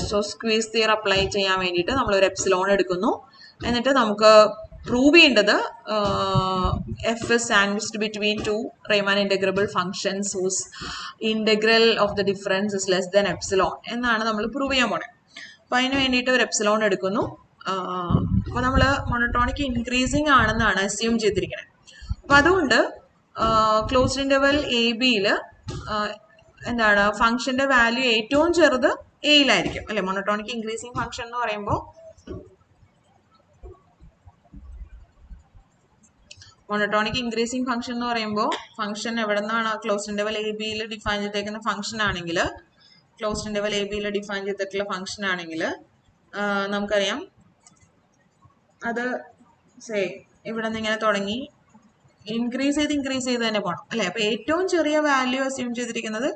So squeeze theorem apply ചെയ്യാൻ വേണ്ടിയിട്ട് നമ്മൾ ഒരു എപ്സിലോൺ എടുക്കുന്നു. എന്നിട്ട് നമുക്ക് പ്രൂവ് ചെയ്യേണ്ടത് f is sandwiched between two Rayman integrable functions whose integral of the difference is less than epsilon എന്നാണ് നമ്മൾ പ്രൂവ് ചെയ്യാൻ പോണേ. അപ്പൊ അതിന് വേണ്ടിയിട്ട് ഒരു എപ്സിലോൺ എടുക്കുന്നു. അപ്പൊ നമ്മൾ മോണോട്ടോണിക് ഇൻക്രീസിങ് ആണെന്നാണ് അസ്യൂം ചെയ്തിരിക്കുന്നത്. അപ്പൊ അതുകൊണ്ട് ക്ലോസ്ഡ് ഇന്റർവൽ എ ബിയില് എന്താണ് ഫംഗ്ഷന്റെ വാല്യൂ ഏറ്റവും ചെറുത് എയിലായിരിക്കും അല്ലെ. മോണോട്ടോണിക് ഇൻക്രീസിങ് ഫംഗ്ഷൻ എന്ന് പറയുമ്പോൾ മോണോട്ടോണിക് ഇൻക്രീസിങ് ഫംഗ്ഷൻ എന്ന് പറയുമ്പോൾ ഫംഗ്ഷൻ എവിടെ നിന്നാണ് ക്ലോസ്ഡ് ഇന്റർവൽ എ ബിയിൽ ഡിഫൈൻ ചെയ്തേക്കുന്ന ഫംഗ്ഷൻ ആണെങ്കിൽ, ക്ലോസ്ഡ് ഇന്റർവൽ എ ബിയിൽ ഡിഫൈൻ ചെയ്തിട്ടുള്ള ഫംഗ്ഷൻ ആണെങ്കിൽ നമുക്കറിയാം അത് ഇവിടെ നിന്ന് ഇങ്ങനെ തുടങ്ങി ഇൻക്രീസ് ചെയ്ത് തന്നെ പോകണം അല്ലെ. അപ്പൊ ഏറ്റവും ചെറിയ വാല്യൂ അസ്യൂം ചെയ്തിരിക്കുന്നത്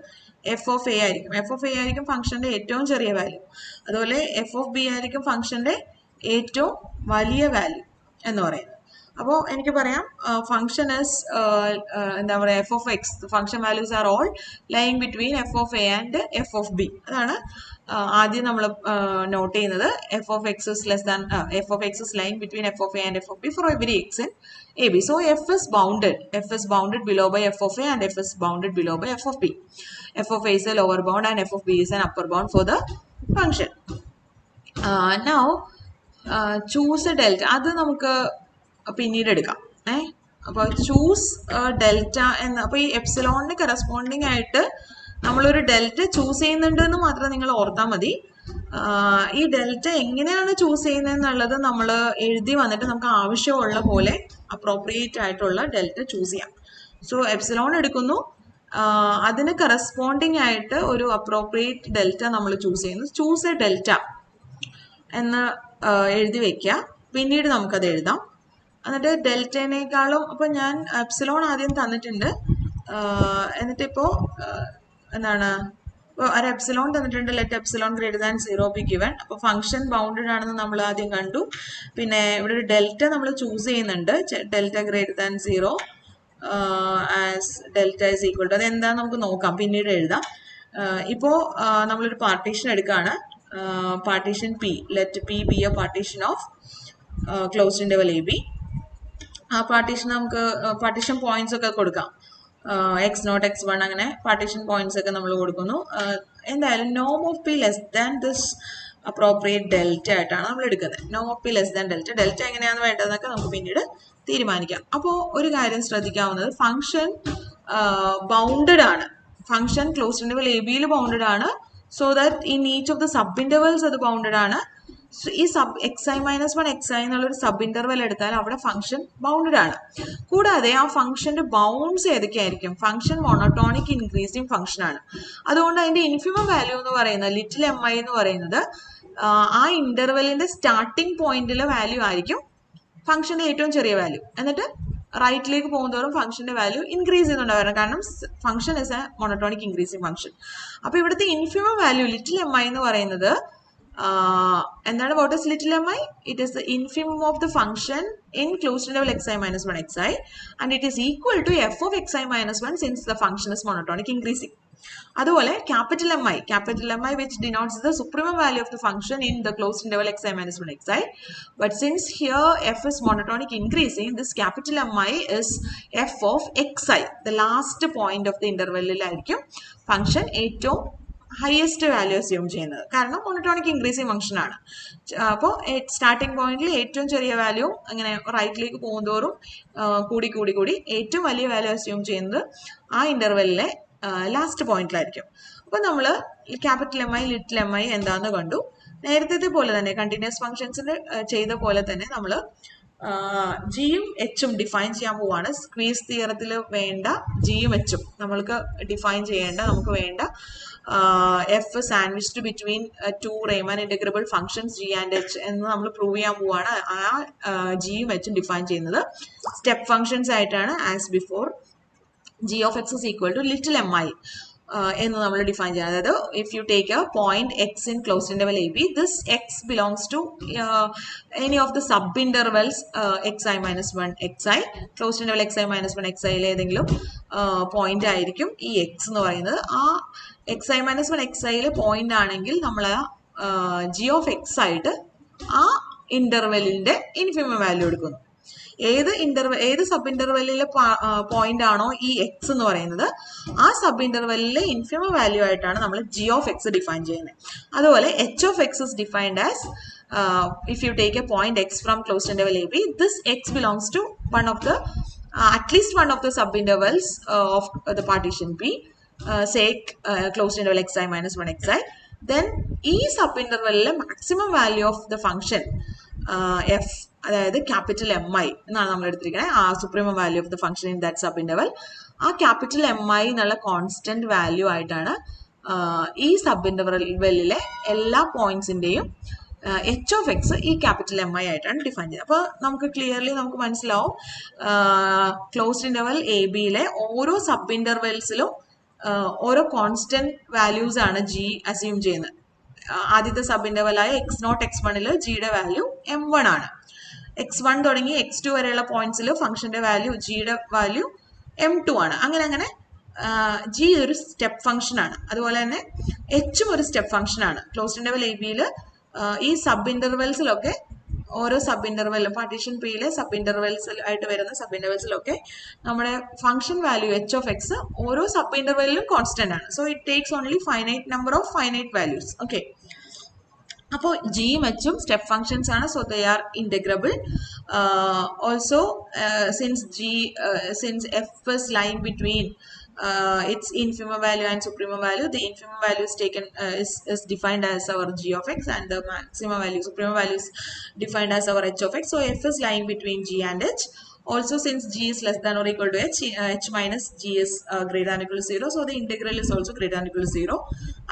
എഫ് ഓഫ് എ ആയിരിക്കും. എഫ് ഓഫ് എ ആയിരിക്കും ഫംഗ്ഷന്റെ ഏറ്റവും ചെറിയ വാല്യൂ. അതുപോലെ എഫ് ഓഫ് ബി ആയിരിക്കും ഫംഗ്ഷന്റെ ഏറ്റവും വലിയ വാല്യൂ എന്ന് പറയുന്നത്. അപ്പോൾ എനിക്ക് പറയാം ഫംഗ്ഷൻ ഇസ് എന്താ പറയുക, f of x, function values are all lying between f of a and f of b. അതാണ് ആദ്യം നമ്മൾ നോട്ട് ചെയ്യുന്നത്. F of x is less than f of x is lying between f of a and f of b for every x in a b. So f is bounded below by f of a and f is bounded below by f of b. F of A is A lower bound and f of B is an upper bound for the function. Now choose A delta, അത് നമുക്ക് പിന്നീട് എടുക്കാം. അപ്പൊ ചൂസ് ഡെൽറ്റ എന്ന, അപ്പൊ ഈ എപ്സിലോണിന് കറസ്പോണ്ടിങ് ആയിട്ട് നമ്മളൊരു ഡെൽറ്റ ചൂസ് ചെയ്യുന്നുണ്ട് എന്ന് മാത്രം നിങ്ങൾ ഓർത്താൽ മതി. ഈ ഡെൽറ്റ എങ്ങനെയാണ് ചൂസ് ചെയ്യുന്നതെന്നുള്ളത് നമ്മൾ എഴുതി വന്നിട്ട് നമുക്ക് ആവശ്യമുള്ള പോലെ അപ്രോപ്രിയേറ്റ് ആയിട്ടുള്ള ഡെൽറ്റ ചൂസ് ചെയ്യാം. സോ എപ്സിലോൺ എടുക്കുന്നു, അതിന് കറസ്പോണ്ടിങ് ആയിട്ട് ഒരു അപ്രോപ്രിയേറ്റ് ഡെൽറ്റ നമ്മൾ ചൂസ് ചെയ്യുന്നു. ചൂസ് എ ഡെൽറ്റ എന്ന് എഴുതി വെക്കുക. പിന്നീട് നമുക്കത് എഴുതാം. എന്നിട്ട് ഡെൽറ്റേനേക്കാളും അപ്പോൾ ഞാൻ എപ്സിലോൺ ആദ്യം തന്നിട്ടുണ്ട്. എന്നിട്ടിപ്പോൾ എന്താണ്, ഇപ്പോൾ ഒരു എപ്സിലോൺ തന്നിട്ടുണ്ട്. Let epsilon greater than 0 be given. അപ്പോൾ ഫംഗ്ഷൻ ബൗണ്ടഡ് ആണെന്ന് നമ്മൾ ആദ്യം കണ്ടു. പിന്നെ ഇവിടെ ഒരു ഡെൽറ്റ നമ്മൾ ചൂസ് ചെയ്യുന്നുണ്ട്. Delta greater than 0 as delta is equal to, അതെന്താണെന്ന് നമുക്ക് നോക്കാം, പിന്നീട് എഴുതാം. ഇപ്പോൾ നമ്മളൊരു പാർട്ടീഷൻ എടുക്കുകയാണ്. Partition p, let p be a partition of closed interval a b. ആ പാർട്ടീഷൻ നമുക്ക് പാർട്ടീഷൻ പോയിന്റ്സ് ഒക്കെ കൊടുക്കാം. x0 x1 അങ്ങനെ പാർട്ടീഷൻ പോയിന്റ്സ് ഒക്കെ നമ്മൾ കൊടുക്കുന്നു. എന്തായാലും നോം of P less than this appropriate delta ആയിട്ടാണ് നമ്മൾ എടുക്കുന്നത്. നോം of P less than delta. Delta എങ്ങനെയാണ് വേണ്ടതെന്നൊക്കെ നമുക്ക് പിന്നീട് തീരുമാനിക്കാം. അപ്പോൾ ഒരു കാര്യം ശ്രദ്ധിക്കാവുന്നത്, ഫംഗ്ഷൻ ബൗണ്ടഡ് ആണ്. ഫംഗ്ഷൻ ക്ലോസ്ഡ് ഇന്റർവൽ എ ബിയിൽ ബൗണ്ടഡ് ആണ്. So that in each of the sub intervals അത് ബൗണ്ടഡ് ആണ്. ഈ xi-1 xi എന്നുള്ളൊരു സബ് ഇന്റർവൽ എടുത്താൽ അവിടെ ഫംഗ്ഷൻ ബൗണ്ടഡ് ആണ്. കൂടാതെ ആ ഫംഗ്ഷന്റെ ബൗണ്ട്സ് ഏതൊക്കെയായിരിക്കും? ഫംഗ്ഷൻ മോണോട്ടോണിക് ഇൻക്രീസിങ് ഫംഗ്ഷൻ ആണ്. അതുകൊണ്ട് അതിന്റെ ഇൻഫിമം വാല്യൂ എന്ന് പറയുന്നത് ലിറ്റിൽ എം ഐ എന്ന് പറയുന്നത് ആ ഇന്റർവെലിന്റെ സ്റ്റാർട്ടിംഗ് പോയിന്റിലെ വാല്യൂ ആയിരിക്കും ഫംഗ്ഷന്റെ ഏറ്റവും ചെറിയ വാല്യൂ. എന്നിട്ട് റൈറ്റിലേക്ക് പോകുന്നതോറും ഫംഗ്ഷന്റെ വാല്യൂ ഇൻക്രീസ് ചെയ്യുന്നുണ്ടായിരുന്നു. കാരണം function is A monotonic increasing function. അപ്പൊ ഇവിടുത്തെ infimum value little m I എന്ന് പറയുന്നത് എന്താണ്? What is little m I? It is the infimum of the function in closed interval xi-1 xi and it is equal to f of xi-1 since the function is monotonic increasing. അതുപോലെ capital M I which denotes the supremum value of the function in the closed interval xi-1 xi, but since here f is monotonic increasing, this capital M I is f of xi, the last point of the interval ലായിരിക്കും ഫംഗ്ഷൻ ഏറ്റവും ഹയസ്റ്റ് വാല്യൂ അസ്യൂം ചെയ്യുന്നത്. കാരണം മോണോട്ടോണിക് ഇൻക്രീസിങ് ഫംഗ്ഷൻ ആണ്. അപ്പോൾ സ്റ്റാർട്ടിംഗ് പോയിന്റിൽ ഏറ്റവും ചെറിയ വാല്യൂ അങ്ങനെ റൈറ്റിലേക്ക് പോകുന്തോറും കൂടി കൂടി കൂടി ഏറ്റവും വലിയ വാല്യൂ അസ്യൂം ചെയ്യുന്നത് ആ ഇന്റർവെല്ലിലെ ലാസ്റ്റ് പോയിന്റിലായിരിക്കും. അപ്പോൾ നമ്മൾ capital M I little m I എന്താണെന്ന് കണ്ടു. നേരത്തെ പോലെ തന്നെ കണ്ടിന്യൂസ് ഫംഗ്ഷൻസിന് ചെയ്ത പോലെ തന്നെ നമ്മൾ ജിയും എച്ചും ഡിഫൈൻ ചെയ്യാൻ പോവാണ്. സ്ക്വീസ് തിയറത്തിൽ വേണ്ട ജിയും എച്ചും നമ്മൾക്ക് ഡിഫൈൻ ചെയ്യേണ്ട, നമുക്ക് വേണ്ട f sandwiched between two Riemann integrable functions g and h എന്ന് നമ്മൾ പ്രൂവ് ചെയ്യാൻ പോവാണ്. ആ ജിയും എച്ചും ഡിഫൈൻ ചെയ്യുന്നത് സ്റ്റെപ്പ് ഫംഗ്ഷൻസ് ആയിട്ടാണ്. As before g of x is equal to little mi എന്ന് നമ്മൾ ഡിഫൈൻ ചെയ്യാം. അതായത് if you take a point x in closed interval a b, this x belongs to any of the sub intervals xi-1 xi. Closed interval xi-1 xi ഏതെങ്കിലും പോയിന്റ് ആയിരിക്കും ഈ എക്സ് എന്ന് പറയുന്നത്. ആ xi-1 xi പോയിന്റ് ആണെങ്കിൽ നമ്മൾ g of x ആയിട്ട് ആ ഇന്റർവെലിന്റെ ഇൻഫിമം വാല്യൂ എടുക്കുന്നു. ഏത് സബ് ഇന്റർവെല്ലിലെ പോയിന്റ് ആണോ ഈ എക്സ് എന്ന് പറയുന്നത്, ആ സബ് ഇന്റർവെല്ലിലെ ഇൻഫിമം വാല്യൂ ആയിട്ടാണ് നമ്മൾ ജി ഓഫ് എക്സ് ഡിഫൈൻ ചെയ്യുന്നത്. അതുപോലെ h of x is defined as if you take a point x from closed interval a b, this x belongs to one of the at least one of the sub intervals of the partition P, say closed interval xi-1 xi. Then ഈ സബ് ഇന്റർവെല്ലിലെ maximum value of the function f, അതായത് ക്യാപിറ്റൽ എം ഐ എന്നാണ് നമ്മൾ എടുത്തിരിക്കുന്നത്. ആ supremum value of the function in that sub interval, ആ ക്യാപിറ്റൽ എം ഐ എന്നുള്ള കോൺസ്റ്റന്റ് വാല്യൂ ആയിട്ടാണ് ഈ സബ് ഇന്റർവെല്ലിലെ എല്ലാ പോയിന്റ്സിന്റെയും എച്ച് ഓഫ് എക്സ് ഈ ക്യാപിറ്റൽ എം ഐ ആയിട്ടാണ് ഡിഫൈൻ ചെയ്യുന്നത്. അപ്പോൾ നമുക്ക് ക്ലിയർലി നമുക്ക് മനസ്സിലാവും ക്ലോസ്ഡ് ഇന്റർവൽ എ ബിയിലെ ഓരോ സബ് ഇന്റർവെൽസിലും ഓരോ കോൺസ്റ്റന്റ് വാല്യൂസ് ആണ് ജി അസ്യൂം ചെയ്യുന്നത്. ആദ്യത്തെ സബ് ഇന്റർവെലായ x0 x1 ജിയുടെ വാല്യൂ m1 ആണ്. x1 തുടങ്ങി x2 വരെയുള്ള പോയിന്റ്സിൽ ഫംഗ്ഷന്റെ വാല്യൂ ജിയുടെ വാല്യൂ m2 ആണ്. അങ്ങനെ ജി ഒരു സ്റ്റെപ്പ് ഫംഗ്ഷൻ ആണ്. അതുപോലെ തന്നെ എച്ചും ഒരു സ്റ്റെപ്പ് ഫംഗ്ഷൻ ആണ്. ക്ലോസ്ഡ് ഇന്റർവൽ എ ബിയിൽ ഈ സബ് ഇന്റർവെൽസിലൊക്കെ ഓരോ സബ് ഇന്റർവെല്ലും പാർട്ടീഷൻ പിയിലെ സബ് ഇന്റർവെൽസിൽ ആയിട്ട് വരുന്ന സബ് ഇന്റർവെൽസിലൊക്കെ നമ്മുടെ function value H of X ഓരോ സബ് ഇന്റർവെല്ലിലും കോൺസ്റ്റന്റ് ആണ്. So it takes only finite number of finite values. Okay, അപ്പോൾ ജിയും എച്ചും സ്റ്റെപ്പ് ഫംഗ്ഷൻസ് ആണ്. So they are integrable. Also since F is lying between its infimum value and supremum value, the infimum value is taken is defined as our g of x, and the maximum value, supremum value is defined as our h of x. So f is lying between g and h. Also, since g is less than or equal to h minus g is greater than or equal to 0, so the integral is also greater than or equal to 0.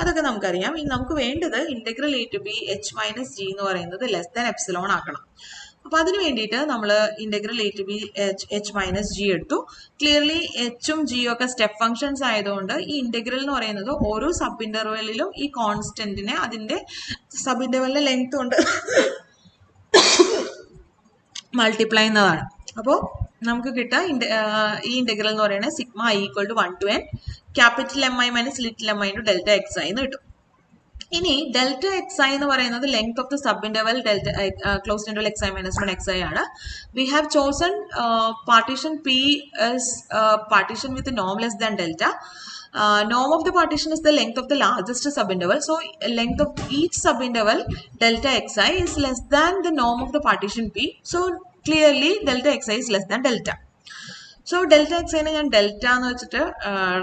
അതൊക്കെ നമുക്കറിയാം. ഇനി നമുക്ക് വേണ്ടത് integral a to b h minus g എന്ന് പറയുന്നത് ലെസ് ദാൻ എപ്സിലോൺ ആക്കണം. അപ്പോൾ അതിന് വേണ്ടിയിട്ട് നമ്മൾ integral a to b h minus g എടുത്തു. ക്ലിയർലി എച്ചും ജിയും ഒക്കെ സ്റ്റെപ്പ് ഫംഗ്ഷൻസ് ആയതുകൊണ്ട് ഈ ഇന്റഗ്രൽ എന്ന് പറയുന്നത് ഓരോ സബ് ഇന്റർവെല്ലിലും ഈ കോൺസ്റ്റന്റിനെ അതിന്റെ സബ് ഇന്റർവെല്ലിന്റെ ലെങ്ത് കൊണ്ട് മൾട്ടിപ്ലൈ ചെയ്യുന്നതാണ്. അപ്പോൾ നമുക്ക് കിട്ടുക ഈ ഇന്റഗ്രൽ എന്ന് പറയുന്നത് sigma i equal to 1 to n capital M i minus little m i into delta x i എന്ന് കിട്ടും. ഇനി ഡെൽറ്റ എക്സ് ഐ എന്ന് പറയുന്നത് length of the sub interval delta closed interval x i minus 1 x i ആണ്. We have chosen partition P as partition with a norm less than delta. Norm of the partition is the length of the largest subinterval. So length of each subinterval delta xi is less than the norm of the partition P. So clearly delta xi is less than delta. So delta xi ne ഞാൻ delta എന്ന് വെച്ചിട്ട്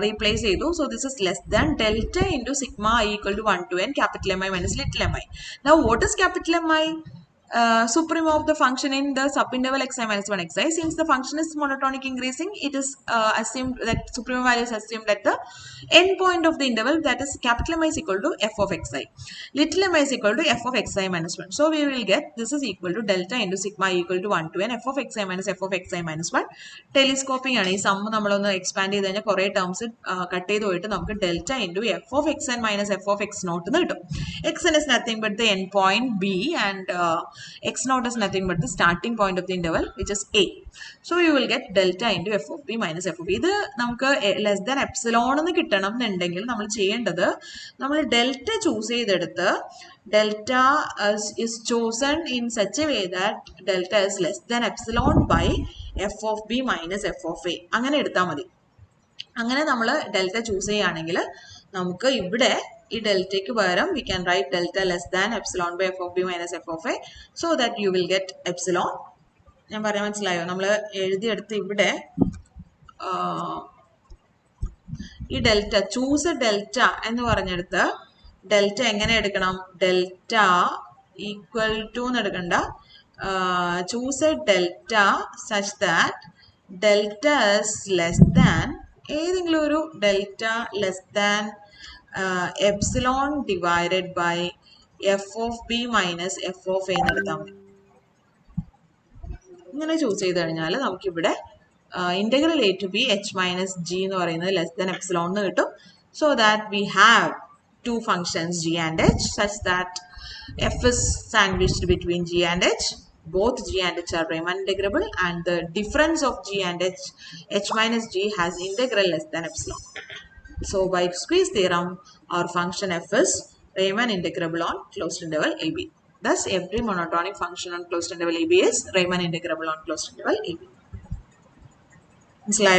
റീപ്ലേസ് ചെയ്തു. So this is less than delta into sigma I equal to 1 to n capital M I minus little m I. Now what is capital M I? Supremum of the function in the subinterval xi minus 1 xi. Since the function is monotonic increasing, it is assumed that supremum value is assumed at the end point of the interval, that is capital M I is equal to f of xi. Little m I is equal to f of xi minus 1. So we will get this is equal to delta into sigma I equal to 1 to n f of xi minus f of xi minus 1. Telescoping ആണ് ഈ സം നമ്മളൊന്ന് എക്സ്പാൻഡ് ചെയ്ത് കഴിഞ്ഞാൽ കുറേ ടേംസ് കട്ട് ചെയ്ത് പോയിട്ട് നമുക്ക് delta into f of x n minus f of x naught എന്ന് കിട്ടും. X n is nothing but the n point b and x naught is nothing but the starting point of the interval, which is a. So you will get delta into f of b minus f of b. ഇത് നമുക്ക് ലെസ് ദാൻ എപ്സിലോൺ എന്ന് കിട്ടണം എന്നുണ്ടെങ്കിൽ നമ്മൾ ചെയ്യേണ്ടത്, നമ്മൾ ഡെൽറ്റ ചൂസ് ചെയ്തെടുത്ത് delta is chosen in such a way that delta is less than epsilon by f of b minus f of a. അങ്ങനെ എടുത്താൽ മതി. അങ്ങനെ നമ്മൾ ഡെൽറ്റ ചൂസ് ചെയ്യുകയാണെങ്കിൽ നമുക്ക് ഇവിടെ ഈ ഡെൽറ്റയ്ക്ക് പകരം we can write delta less than epsilon by f of b minus f of a, so that you will get epsilon. ഞാൻ പറയാൻ മനസ്സിലായോ? നമ്മൾ എഴുതിയെടുത്ത് ഇവിടെ ഈ ഡെൽറ്റ ചൂസ് ഡെൽറ്റ എന്ന് പറഞ്ഞെടുത്ത് ഡെൽറ്റ എങ്ങനെ എടുക്കണം? ഡെൽറ്റ ഈക്വൽ ടു എന്ന് എടുക്കണ്ട, choose delta such that delta is less than ഏതെങ്കിലും ഒരു delta less than epsilon divided by f of b minus f of a എന്ന് എടുത്താൽ മതി. ഇങ്ങനെ ചൂസ് ചെയ്ത് കഴിഞ്ഞാൽ നമുക്കിവിടെ integral a to b h minus g എന്ന് പറയുന്നത് ലെസ് ദാൻ എപ്സിലോൺ എന്ന് കിട്ടും. So that we have two functions g and h such that f is sandwiched between g and h. Both g and h are Rayman integrable, and the difference of g and h minus g has integral less than epsilon. So by squeeze theorem, our function f is Rayman integrable on closed interval ab. Thus every monotonic function on closed interval ab is Rayman integrable on closed interval ab.